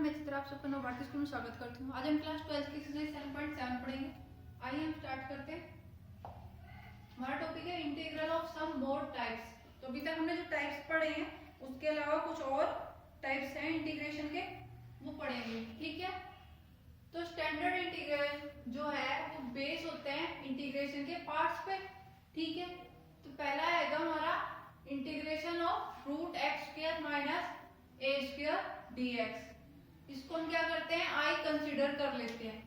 मैं चित्रा आप सबका नवभारती स्कूल में स्वागत करती हूँ। आज हम क्लास 12 की एक्सरसाइज 7.7 पढ़ेंगे। आइए हम स्टार्ट करते हैं। हमारा टॉपिक है integral of some more types. तो अभी तक हमने जो टाइप्स पढ़े हैं उसके अलावा कुछ और टाइप्स हैं इंटीग्रेशन के, वो पढ़ेंगे। ठीक है, तो स्टैंडर्ड इंटीग्रल जो है वो बेस होते हैं इंटीग्रेशन के पार्ट्स पे। ठीक है, तो पहला आएगा हमारा integration of root x square minus A square dx। इसको हम क्या करते हैं, आई कंसीडर कर लेते हैं।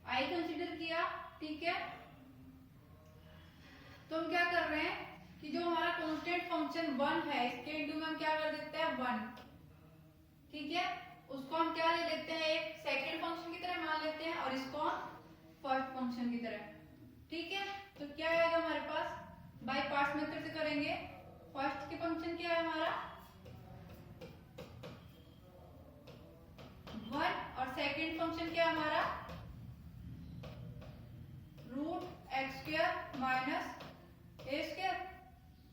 आई कंसीडर किया, ठीक है, तो हम क्या कर रहे हैं कि जो हमारा कांस्टेंट फंक्शन 1 है इसके इनटू में हम क्या कर देते हैं 1। ठीक है, उसको हम क्या ले लेते हैं, एक सेकंड फंक्शन की तरह मान लेते हैं और इसको हम फर्स्ट फंक्शन की तरह। ठीक है, तो क्या आएगा हमारे पास, बाय पार्ट्स मेथड से करेंगे। फर्स्ट के फंक्शन क्या है हमारा 1 और सेकंड फंक्शन क्या है हमारा रूट एक्स स्क्वायर माइनस ए स्क्वायर।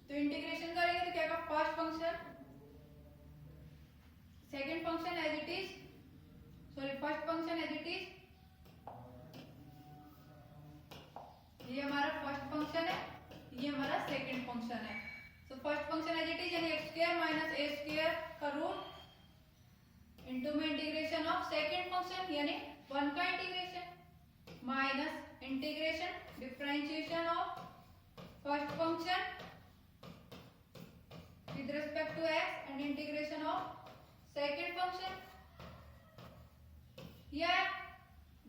तो इंटीग्रेशन करेंगे तो क्या होगा, first function second function as it is, sorry first function as it is, ये हमारा फर्स्ट फंक्शन है, ये हमारा सेकंड फंक्शन है। तो first function as it is यानी एक्स स्क्वायर माइनस ए स्क्वायर का रूट इनटू में इंटीग्रेशन ऑफ सेकंड फंक्शन यानी 1 का integration minus integration differentiation of first function with respect to x and integration of second function. या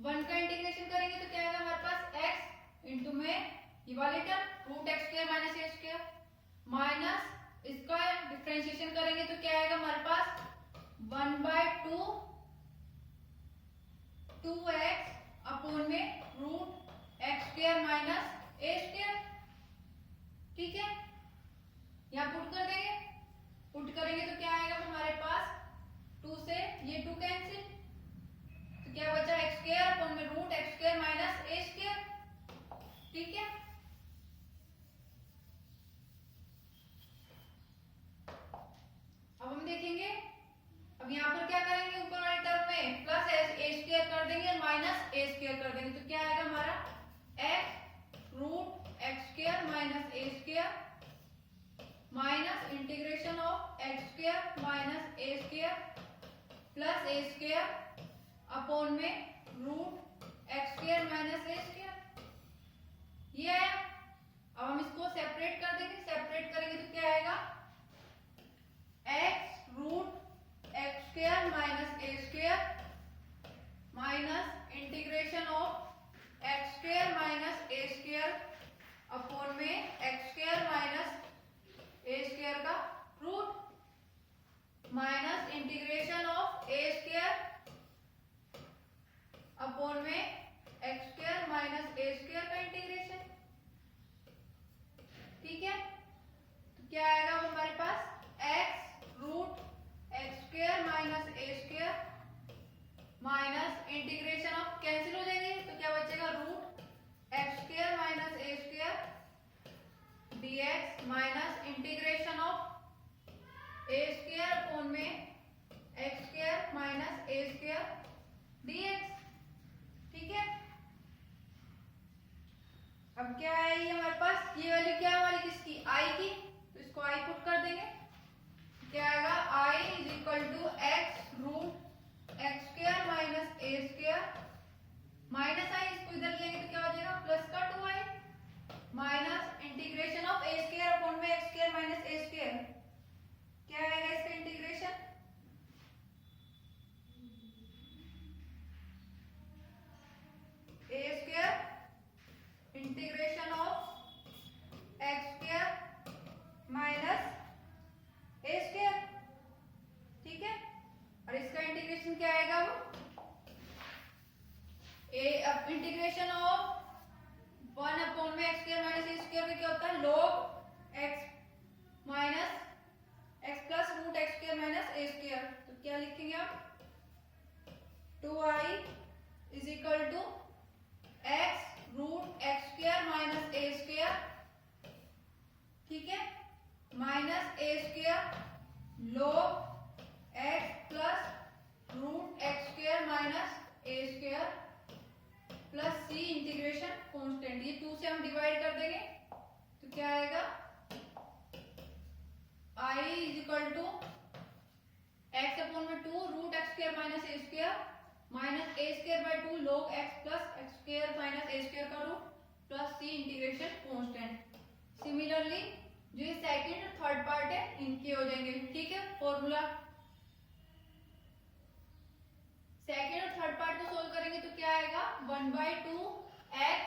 1 का integration करेंगे तो क्या आएगा हमारे पास x इनटू में ये वाली term root x square minus ए स्क्वायर माइनस इसका डिफरेंशिएशन करेंगे तो क्या आएगा हमारे पास 1/2 2x अपॉन में रूट एक्स स्क्वायर माइनस ए स्क्वायर। ठीक है, यहाँ पुट कर देंगे, पुट करेंगे तो क्या आएगा हमारे पास 2 से ये 2 कैंसिल, तो क्या बचा एक्स स्क्वायर अपॉन में रूट एक्स स्क्वायर माइनस ए स्क्वायर। ठीक है, अब हम देखेंगे, अब यहाँ पर क्या करेंगे, ऊपर वाले टर्म में प्लस ए स्क्वायर कर देंगे और माइनस ए स्क्वायर कर देंगे तो क्या आएगा हमारा x root x square minus A square minus integration of x square minus A square plus A square upon में रूट एक्स स्क्वायर माइनस ए स्क्वायर। ये है, अब हम इसको सेपरेट कर देंगे, सेपरेट करेंगे तो क्या आएगा X root x square minus A square minus integration of x square minus A square upon में एक्स स्क्वायर माइनस ए स्क्वायर का root minus integration of A square upon में एक्स स्क्वायर माइनस ए square का integration. ठीक है, तो क्या आएगा हमारे पास X root x square minus A square minus integration of, cancel हो जाएंगे तो क्या बचेगा root x square minus A square dx minus integration of A square upon में एक्स स्क्वायर माइनस ए स्क्वायर dx। ठीक है, अब क्या है ये हमारे पास, ये वैल्यू क्या है हमारी किसकी, आई की, तो इसको आई पुट कर देंगे, क्या आएगा i is equal to X root x square minus A square minus I, इसको इधर लेंगे तो क्या बचेगा प्लस का 2i minus integration of A square upon में एक्स स्क्वायर माइनस ए स्क्वायर। क्या आएगा इसका integration A square integration of x square minus A square. ठीक है, और इसका इंटीग्रेशन क्या आएगा वो ए, अब इंटीग्रेशन ऑफ 1 अपॉन में एक्स स्क्वायर माइनस ए स्क्वायर क्या होता है log X minus X plus root x square minus ए स्क्वायर। तो क्या लिखेंगे आप 2i is equal to X root x square minus A square, ठीक है, माइनस ए square log x plus root integration constant, ये 2 से हम डिवाइड कर देंगे तो क्या आएगा, I is equal to x upon में 2 root x square minus A square minus A square by 2 log x plus x square minus A square का रूट प्लस सी इंटीग्रेशन कांस्टेंट। सिमिलरली जो ये सेकंड और थर्ड पार्ट है इनके हो जाएंगे। ठीक है, फॉर्मूला सेकंड और थर्ड पार्ट को सोल्व करेंगे तो क्या आएगा, 1/2 x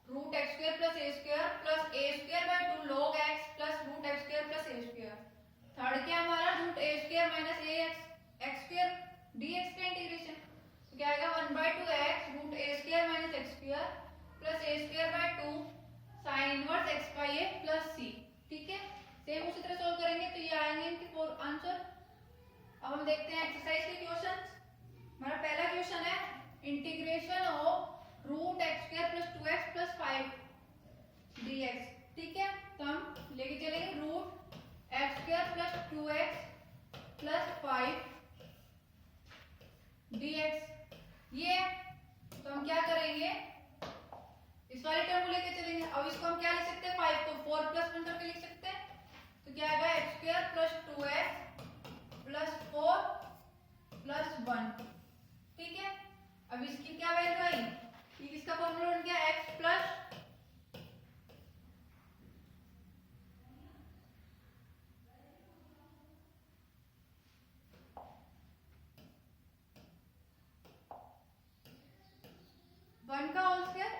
root x square plus A square plus A square by 2 log x plus root x square plus A square. Third क्या हमारा, root A square minus a x square dx का integration, तो क्या आएगा 1/2 x root A square minus x square plus A square by 2 sine inverse x bye a plus c। ठीक है, same उसी तरह सोल्व करेंगे तो ये आएंगे इनके फोर आंसर। अब हम देखते हैं एक्सरसाइज के क्वेश्चंस। हमारा पहला क्वेश्चन है integration of root x square plus 2x plus 5 dx। ठीक है, तो हम लेके चलेंगे root x square plus 2x plus 5 dx। ये तो हम क्या करेंगे, इस वाले टर्म को लेके चलेंगे। अब इसको हम क्या लिख सकते हैं, 5 को 4 प्लस 1 करके लिख सकते हैं, तो क्या आएगा x square plus 2x plus 4 plus 1। ठीक है, अब इसकी क्या वैल्यू आई, इसका फॉर्मूला बन गया x प्लस वन का होल स्क्वायर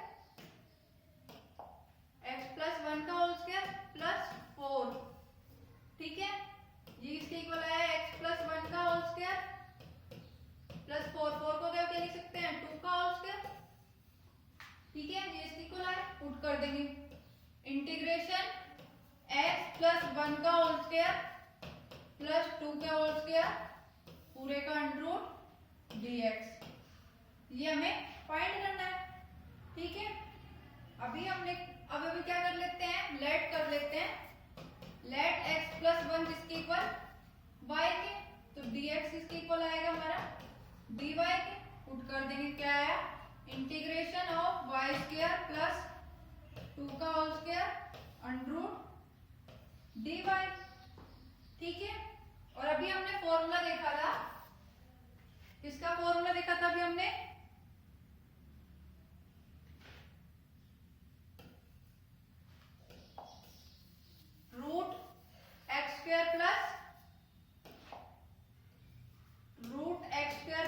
x प्लस 1 का होल स्क्वायर प्लस 4। ठीक है, ये इसके इक्वल है x प्लस 1 का होल स्क्वायर प्लस 4 को क्या लिख सकते हैं 2 का होल स्क्वायर। ठीक है, ये इसके इक्वल है, पुट कर देंगे इंटीग्रेशन x प्लस 1 का होल स्क्वायर प्लस 2 का होल स्क्वायर पूरे का अंडर रूट dx। ये हमें फाइंड करना है। ठीक है, अभी अभी क्या कर लेते हैं, लेट कर लेते हैं, लेट x प्लस 1 किसके इक्वल y के, तो dx किसके इक्वल आएगा हमारा dy के, पुट कर देंगे क्या आया, integration of y square plus 2 का whole square under root dy। ठीक है, और अभी हमने फॉर्मूला देखा था, किसका फॉर्मूला देखा था अभी हमने, root x square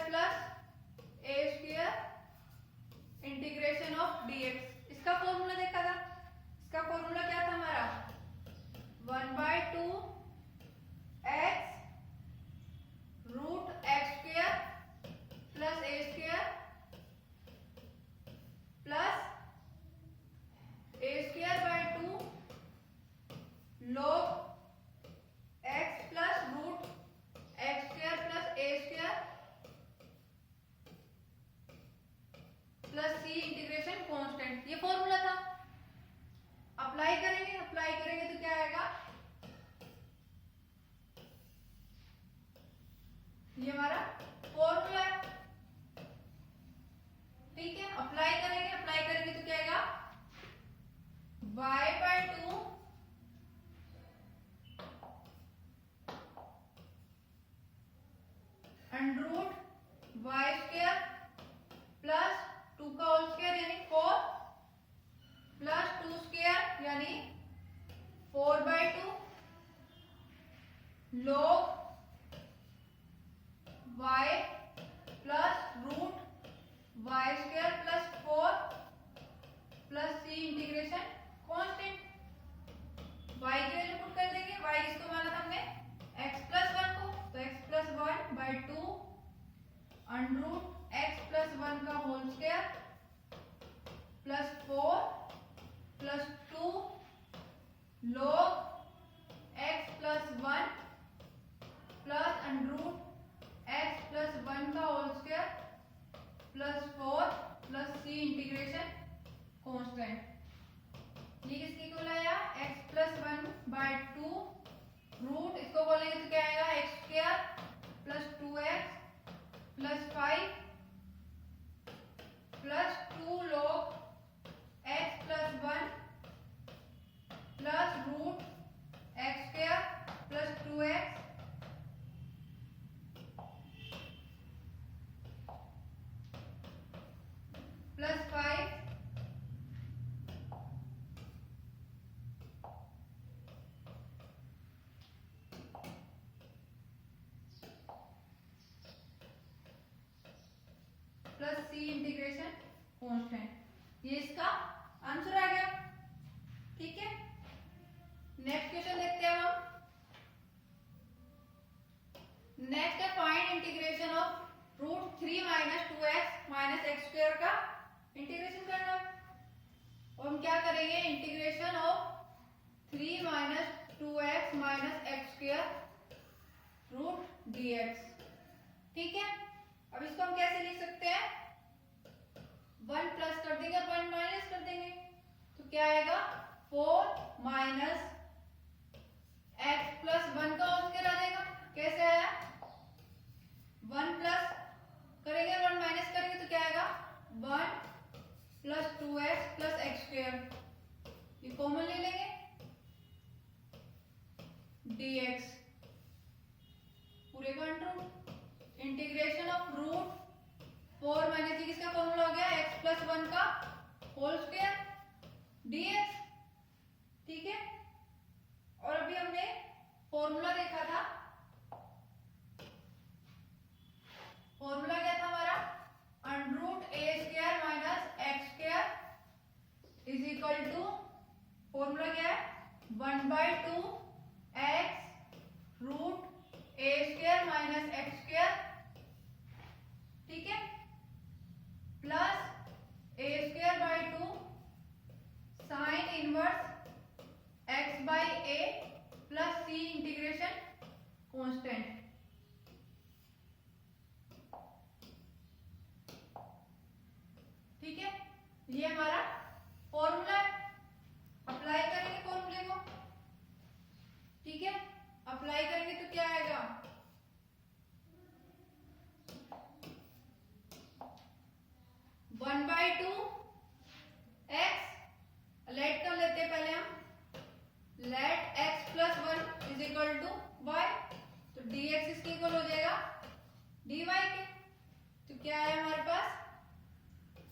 plus A square integration of dx। इसका फॉर्मूला देखा था, इसका फॉर्मूला क्या था हमारा 1/2 x root x square plus A square plus A square by 2 log x plus root x square plus A square plus C integration constant. ये formula था, apply करेंगे तो क्या आएगा, ये हमारा फॉर्मूला है। ठीक है, अप्लाई करेंगे तो क्या आएगा, y/2 under root y square plus 2 का होल स्क्वायर यानी 4 प्लस 2 स्क्वायर यानी 4/2 log y plus root y square plus 4 plus सी इंटीग्रेशन कांस्टेंट। y की वैल्यू पुट कर देंगे, y किसको माना था हमने x प्लस 1 को, तो x plus 1/2 under root x plus 1 का whole square plus 4 plus 2 log x plus 1 plus under root x plus 1 का होल स्क्वायर प्लस 4 प्लस सी इंटीग्रेशन कांस्टेंट। ये किसके इक्वल आया, x प्लस 1/2 रूट, इसको बोलेंगे तो क्या आएगा x square plus 2x plus 5 plus 2 log सी इंटीग्रेशन कांस्टेंट। ये इसका आंसर आ गया। ठीक है, नेक्स्ट क्वेश्चन देखते हैं हम। नेक्स्ट है find integration of root 3 minus 2x minus x square का इंटीग्रेशन करना है। और हम क्या करेंगे, integration of 3 minus 2x minus x square root dx। ठीक है, अब इसको हम कैसे लिख सकते हैं, 1 प्लस कर देंगे और 1 माइनस कर देंगे, तो क्या आएगा 4 माइनस एक्स प्लस 1 का होल स्क्वायर आ जाएगा। कैसे आया, 1 प्लस करेंगे 1 माइनस करेंगे तो क्या आएगा 1 plus 2x plus x square, ये कॉमन ले लेंगे, dx पूरे का under integration of root 4 minus किसका फॉर्मूला हो गया x प्लस 1 का होल स्क्वायर dx। ठीक है, और अभी हमने फॉर्मूला देखा था, फॉर्मूला क्या था हमारा, under root A square minus x square is equal to, formula क्या है 1/2 एक्स रूट ए स्क्वायर माइनस एक्स स्क्वायर। ठीक है, plus A square by 2 sine inverse x by a plus C integration constant. ठीक है, ये हमारा फॉर्मूला है, apply करेंगे फॉर्मूले को। ठीक है, अप्लाई करेंगे तो क्या आएगा 1/2 एक्स, लेट कर लेते हैं पहले हम, let x plus 1 is equal to Y, तो dx इसके इक्वल हो जाएगा dy के। तो क्या है हमारे पास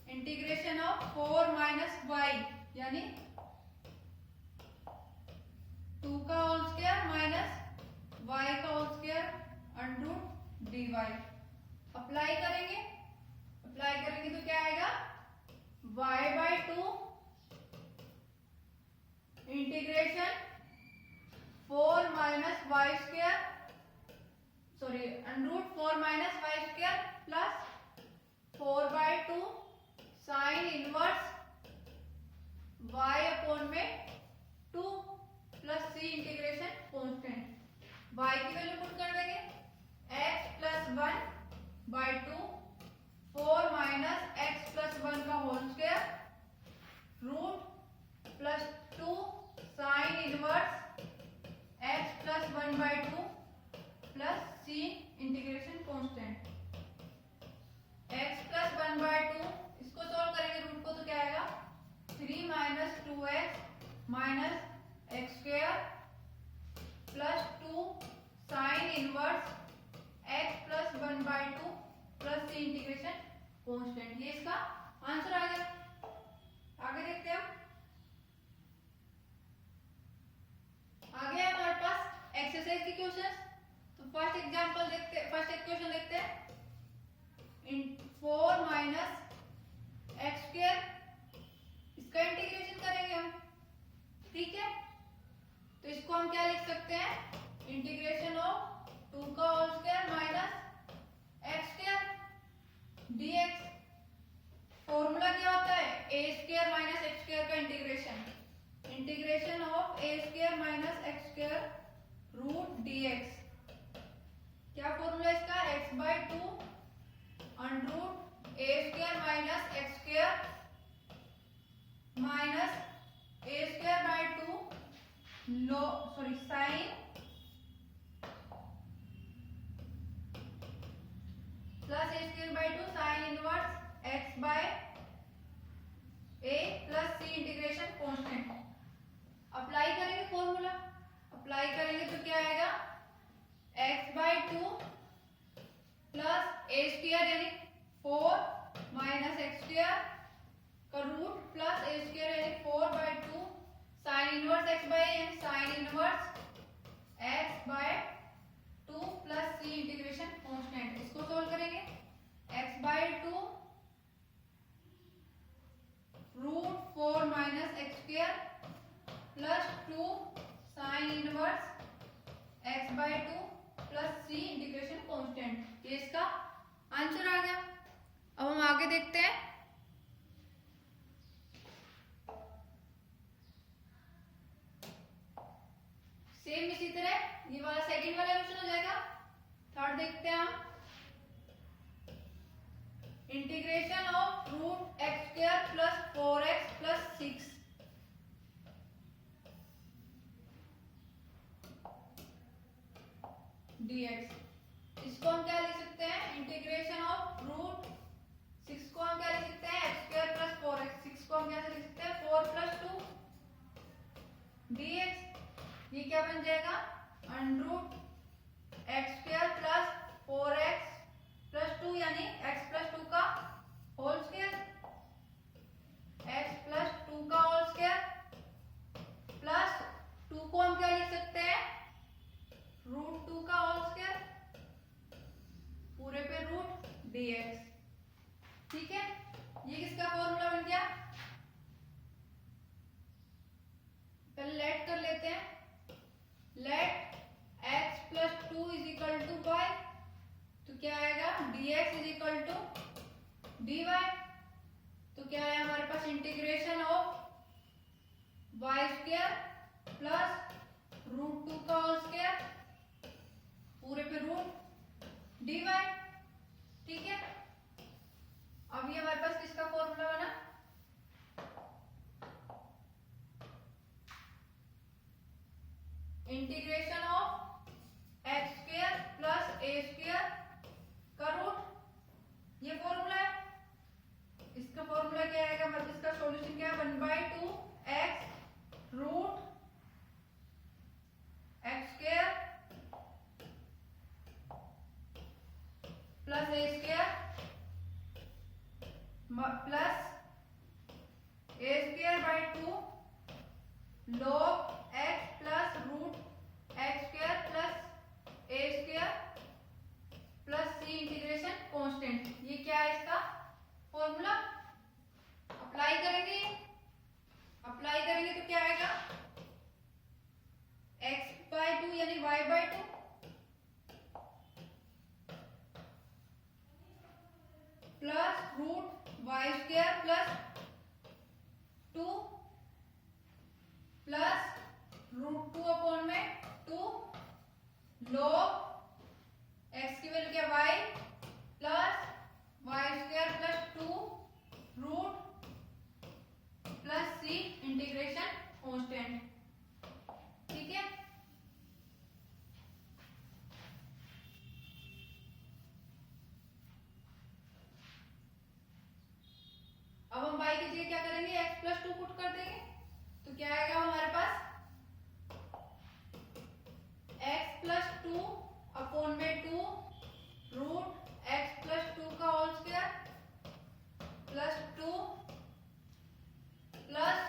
इंटीग्रेशन ऑफ 4 माइनस वाई यानी 2 का होल स्क्वायर माइनस y का whole square under root dy। Apply करेंगे, अप्लाई करेंगे तो क्या आएगा y/2 integration 4 minus y square, sorry under root 4 minus y square plus 4/2 sine inverse y upon में 2 plus सी integration constant. y की value put कर देंगे x plus 1/2 4 minus X plus 1 का whole square root plus 2 sine inverse x plus 1/2 plus सी integration constant. x plus 1/2 इसको solve करेंगे root को तो क्या आएगा 3 minus 2x minus x square plus 2 sine inverse x plus 1/2 plus सी integration constant. ये इसका answer आ गया। आगे देखते हैं हम, आगे है हमारे पास एक्सरसाइज के क्वेश्चंस। तो फर्स्ट एग्जांपल देखते हैं, फर्स्ट क्वेश्चन देखते हैं, इन 4 माइनस एक्स स्क्वायर, इसका इंटीग्रेशन करेंगे हम। ठीक है, तो इसको हम क्या लिख सकते हैं, इंटीग्रेशन ऑफ 2 का whole square minus x square dx। Formula क्या होता है a square minus x square का integration, integration of A square minus x square root dx। क्या फॉर्मूला इसका x/2 under root A square minus x square minus A square by 2 लो sorry sine plus A square by 2 sine inverse x by a plus C integration constant. Apply करेंगे formula, apply करेंगे तो क्या आएगा x/2 plus ए square यानी 4 minus x square का root plus ए square यानी 4/2 sine inverse x by यानी sine inverse x by 2 plus C integration constant. इसको सोल्व करेंगे x/2 X square plus 2 sine inverse x by 2 plus c integration constant. ये इसका answer आ गया। अब हम आगे देखते हैं। सेम इसी तरह ये वाला सेकंड वाला क्वेश्चन हो जाएगा। थर्ड देखते हैं हम। Integration of root x square plus 4x plus 6 dx। इसको हम क्या लिख सकते हैं? इंटीग्रेशन ऑफ रूट 6 को हम क्या लिख सकते हैं? X square plus 4x। 6 को हम कैसे लिख सकते हैं? 4 प्लस 2 dx। ये क्या बन जाएगा? Under root x square plus 4x plus 2 यानी x प्लस 2 का होल स्क्वायर, x प्लस 2 का होल स्क्वायर प्लस 2 को हम क्या लिख सकते हैं? रूट 2 का होल स्क्वायर पूरे पे रूट dx। ठीक है, ये किसका फॉर्मूला बन गया? पहले लेट कर लेते हैं। Let x plus 2 is equal to Y, तो क्या आएगा? dx is equal to dy। तो क्या है हमारे पास? Integration of Y square plus root 2 का होल स्क्वायर पूरे पे रूट dy। ठीक है, अब ये हमारे पास किसका फॉर्मूला बना? Integration of x square plus A square का रूट। ये फॉर्मूला है। इसका फॉर्मूला क्या आएगा? मतलब इसका सॉल्यूशन क्या है? 1/2 x root x square plus A square plus A square by 2 log x plus root x square plus A square plus C integration constant. ये क्या है इसका फॉर्मूला? अप्लाई करेंगे। अप्लाई करेंगे तो क्या आएगा? x बाई 2 यानी y by 2 plus root Y square plus 2 plus root 2 upon में 2 log x की वैल्यू क्या? y plus y square plus 2 root plus c integration constant. ठीक है, अब हम y की जगह क्या करेंगे? x प्लस 2 पुट कर देंगे। तो क्या आएगा हमारे पास? x प्लस 2 अपॉन में 2 रूट x प्लस 2 का whole square plus 2 plus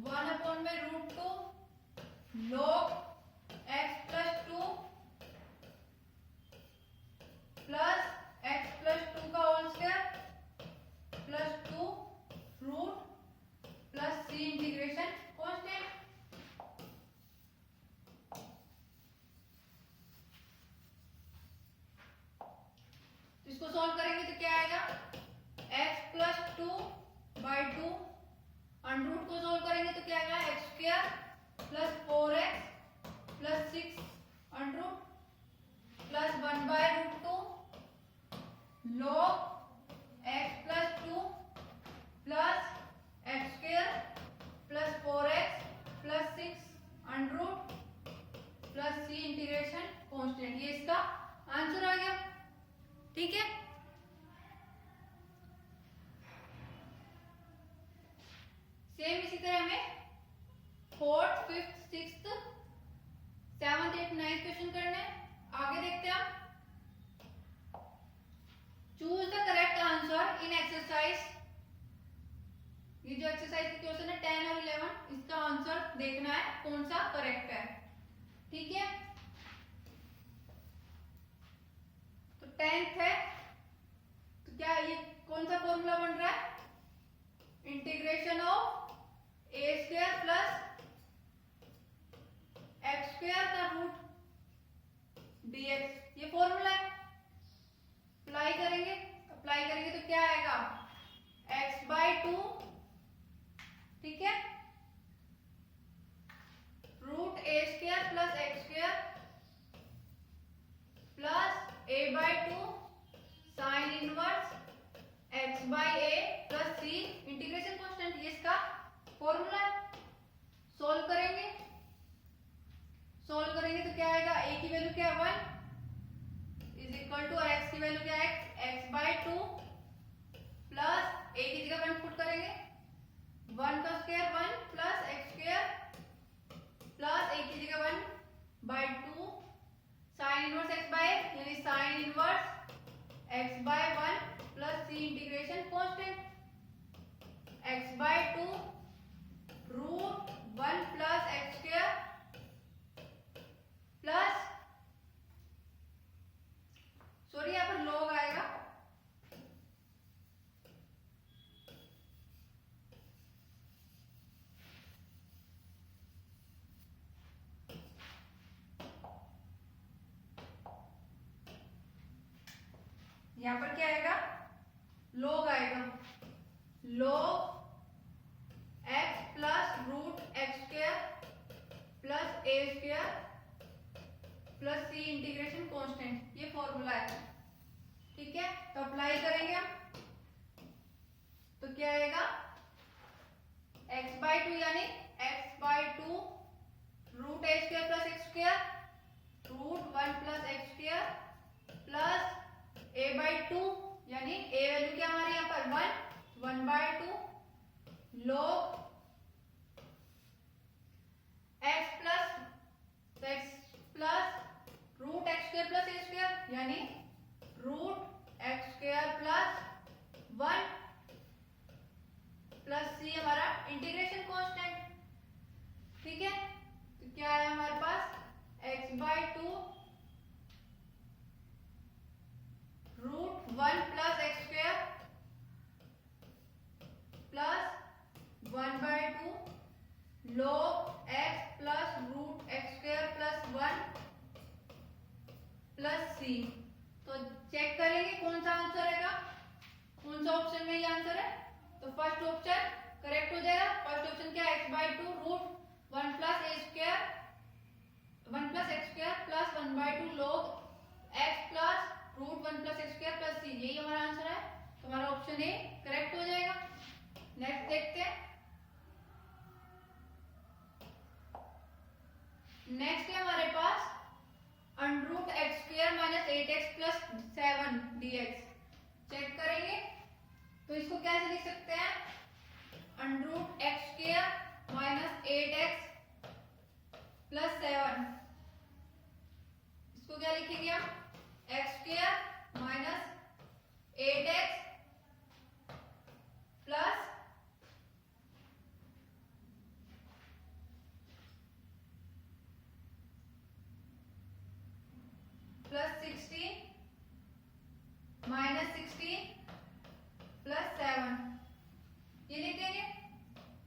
1 upon में root 2 log x plus 2 plus x plus 2 का whole square plus 2 root plus सी इंटीग्रेशन कांस्टेंट। इसको सॉल्व करेंगे तो क्या आएगा? x plus 2 by 2 under root को सॉल्व करेंगे तो क्या आएगा? X square plus 4x plus 6 under root plus 1 by root 2 log x plus 2 plus x square plus 4x plus 6 under root plus C integration constant. ये इसका answer आ गया। ठीक है, सेम इसी तरह हमें 4th, 5th, 6th, 7th, 8th, 9th question करने हैं। आगे देखते हैं हम। Choose the correct answer in exercise. ये जो एक्सरसाइज के क्वेश्चन है 10 और 11, इसका आंसर देखना है कौन सा करेक्ट है। ठीक है, तो 10th है तो क्या ये कौन सा फॉर्मूला बन रहा है? Integration of A square plus x square का रूट dx, ये फॉर्मूला है। अप्लाई करेंगे तो क्या आएगा, x/2, ठीक है, रूट ए square plus x square plus a/2 sine inverse x/a plus c integration constant, ये इसका फॉर्मूला है। सोल्व करेंगे तो क्या आएगा, a की वैल्यू क्या है 1 इज इक्वल टू, और x की वैल्यू क्या है x/2 प्लस a की जगह 1 पुट करेंगे, 1 का square 1 plus x square plus a की जगह 1/2 साइन इनवर्स x/a, यानी sine inverse x/1 plus c integration constant x/2 root 1 plus x square plus, sorry यहाँ पर लॉग आएगा, यहाँ पर क्या आएगा, लॉग आएगा, log x plus root x square plus ए स्क्वायर प्लस सी इंटीग्रेशन कांस्टेंट, ये फॉर्मूला है, ठीक है। तो अप्लाई करेंगे हम, तो क्या आएगा, x/2 यानी x/2 रूट ए square plus x square root 1 plus x square plus a/2, यानी a वैल्यू क्या हमारी यहाँ पर 1/2 log x plus root x square plus ए स्क्वायर, यानी root x square plus 1 plus C हमारा इंटीग्रेशन कांस्टेंट, ठीक है। तो क्या है हमारे पास x/2 root 1 plus x square plus 1/2 log x plus root x square plus 1 plus C. तो चेक करेंगे कौन सा आंसर आएगा, कौन सा ऑप्शन में ये आंसर है, तो फर्स्ट ऑप्शन करेक्ट हो जाएगा। फर्स्ट ऑप्शन क्या है, x/2 रूट 1 प्लस ए square 1 plus x square plus 1/2 log x plus root 1 plus x square plus C, यही हमारा आंसर है। तो हमारा ऑप्शन ए करेक्ट हो जाएगा। नेक्स्ट देखते हैं, नेक्स्ट है हमारे पास under root x square minus 8x plus 7 dx। Check करेंगे तो इसको कैसे लिख सकते हैं, under root x square minus 8x plus 7, इसको क्या लिखेंगे हम, X square minus 8x plus plus 16 minus 16 plus 7, ये लिख देंगे।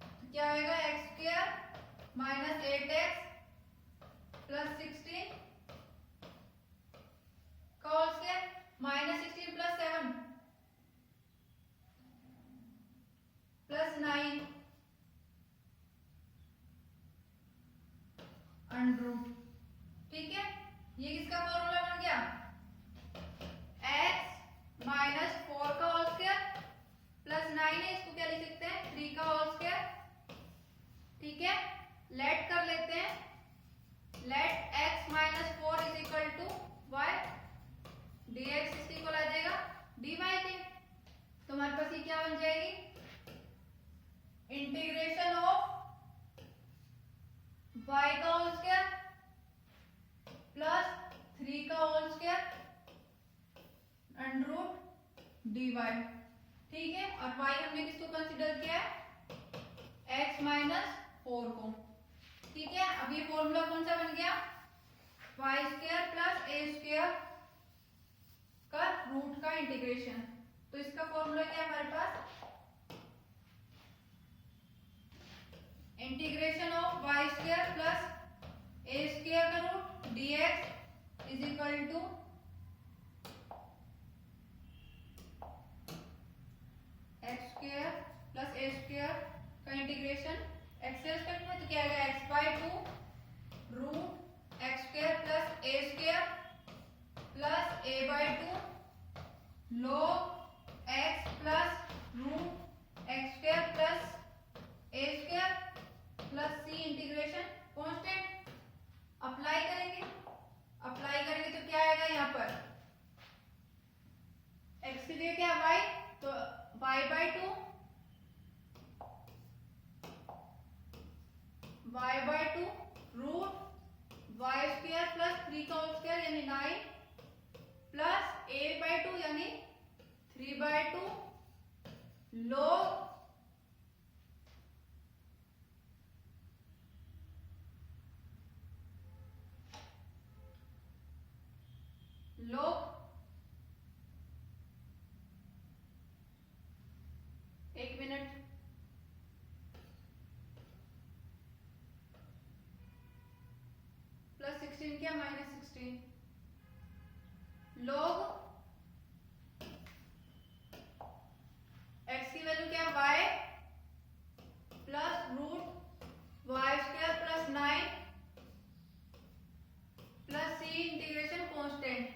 तो क्या आएगा, x square minus 8x plus 16 का whole square minus 16 plus 7 plus 9 under root, ठीक है। ये किसका फॉर्मूला बन गया, x माइनस 4 का होल स्क्वायर प्लस 9 है, इसको क्या लिख सकते हैं 3 का होल स्क्वायर, ठीक है। लेट कर लेते हैं, let x minus 4 is equal to y, dx इसके इक्वल आ जाएगा dy के। तो हमारे पास ये क्या बन जाएगी, इंटीग्रेशन ऑफ y का होल स्क्वायर प्लस 3 का whole square under root dy, ठीक है। और y हमने किसको कंसीडर किया है, x माइनस 4 को, ठीक है। अब ये फॉर्मूला कौन सा बन गया, y स्क्वायर प्लस ए स्क्वायर का रूट का इंटीग्रेशन। तो इसका फॉर्मूला क्या है हमारे पास, integration of Y square plus A square का root dx is equal to X square plus A square का इंटीग्रेशन एक्स के रिस्पेक्ट में, तो क्या आएगा X by two root x square plus A square plus A by two log x plus root x square plus A square plus C integration constant. Apply करेंगे तो क्या आएगा यहाँ पर x की जगह क्या y, तो y by two root Y square plus 3 का होल स्क्वायर यानी 9 प्लस a बाई टू यानी 3 बाई टू log एक मिनट प्लस 16 क्या माइनस 16 log x की वैल्यू क्या y plus root Y square plus 9 plus सी इंटीग्रेशन कांस्टेंट।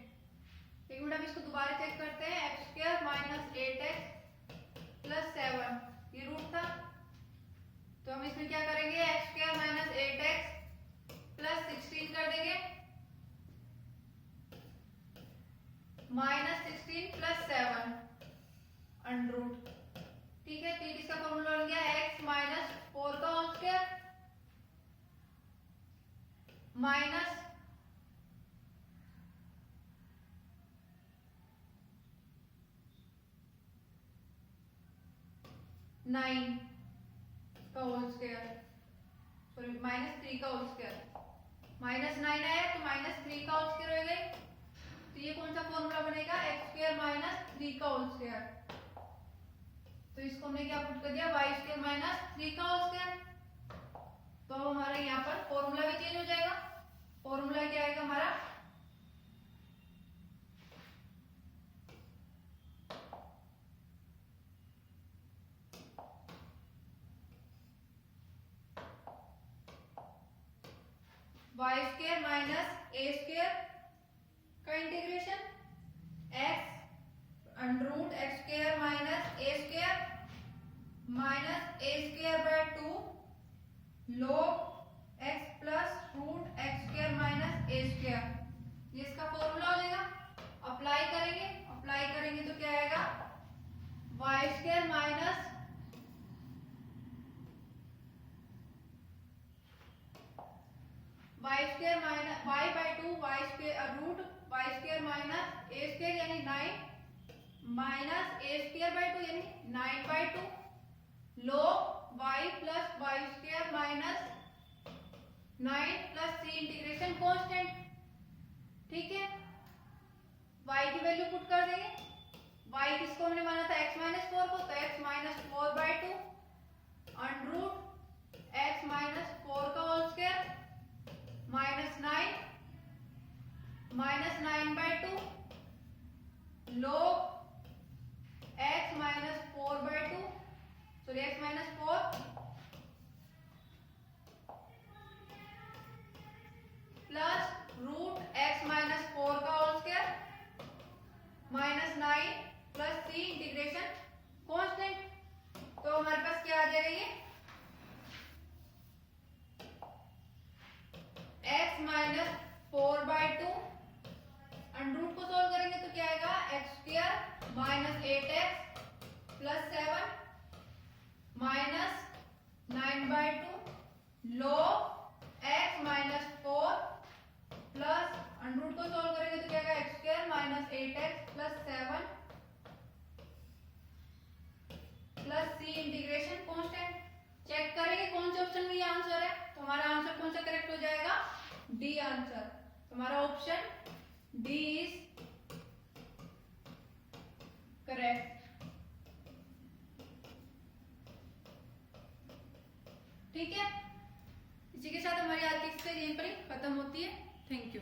एक मिनट हम इसको दोबारा चेक करते हैं। X square minus 8x plus 7 ये रूट था, तो हम इसमें क्या करेंगे x square minus 8x plus 16 कर देंगे माइनस 16 प्लस 7 अंडर रूट। ठीक है, तो इसका फॉर्मूला बन गया x माइनस 4 का होल स्क्वायर माइनस नाइन का होल स्क्वायर, सॉरी माइनस 3 का होल स्क्वायर। माइनस 9 आया तो माइनस 3 का होल स्क्वायर हो गई, तो ये कौन सा फॉर्मूला बनेगा एक्स स्क्वायर माइनस 3 का होल स्क्वायर। तो इसको हमने क्या पुट कर दिया वाई स्क्वायर माइनस 3 का होल स्क्वायर, तो अब हमारा यहाँ पर फॉर्मूला भी चेंज हो जाएगा। फॉर्मूला क्या आएगा हमारा वाई स्क्वायर माइनस ए स्क्वायर का integration x under root x square minus A square minus A square by 2 log x plus root x square minus A square, ये इसका फॉर्मूला हो जाएगा। अप्लाई करेंगे तो क्या आएगा y square minus y square minus y by two y square root Y square minus A square यानी 9 minus A square by two यानी 9 by two log y plus y square minus 9 plus C integration constant. ठीक है, y की value put कर देंगे। y किसको हमने माना था x माइनस 4 को, तो x minus 4 by two under root x minus 4 का whole square minus 9 by two log x minus 4 by two, sorry x minus 4 plus root x minus 4 का होल स्क्वायर माइनस 9 प्लस सी integration constant. तो हमारे पास क्या आ जाएगा ये x minus 4 by two under root को सोल्व करेंगे तो क्या आएगा x square minus 8x plus 7 minus 9 by two log x minus 4 plus under root को सोल्व करेंगे तो क्या आएगा x square minus 8x plus 7 plus सी इंटीग्रेशन कांस्टेंट। चेक करेंगे कौन से ऑप्शन में ये आंसर है, तो हमारा आंसर कौन सा करेक्ट हो जाएगा डी आंसर। तो हमारा ऑप्शन डी इज करेक्ट। ठीक है, इसी के साथ हमारी आज की एक्सरसाइज यहीं पर ही खत्म होती है। Thank you.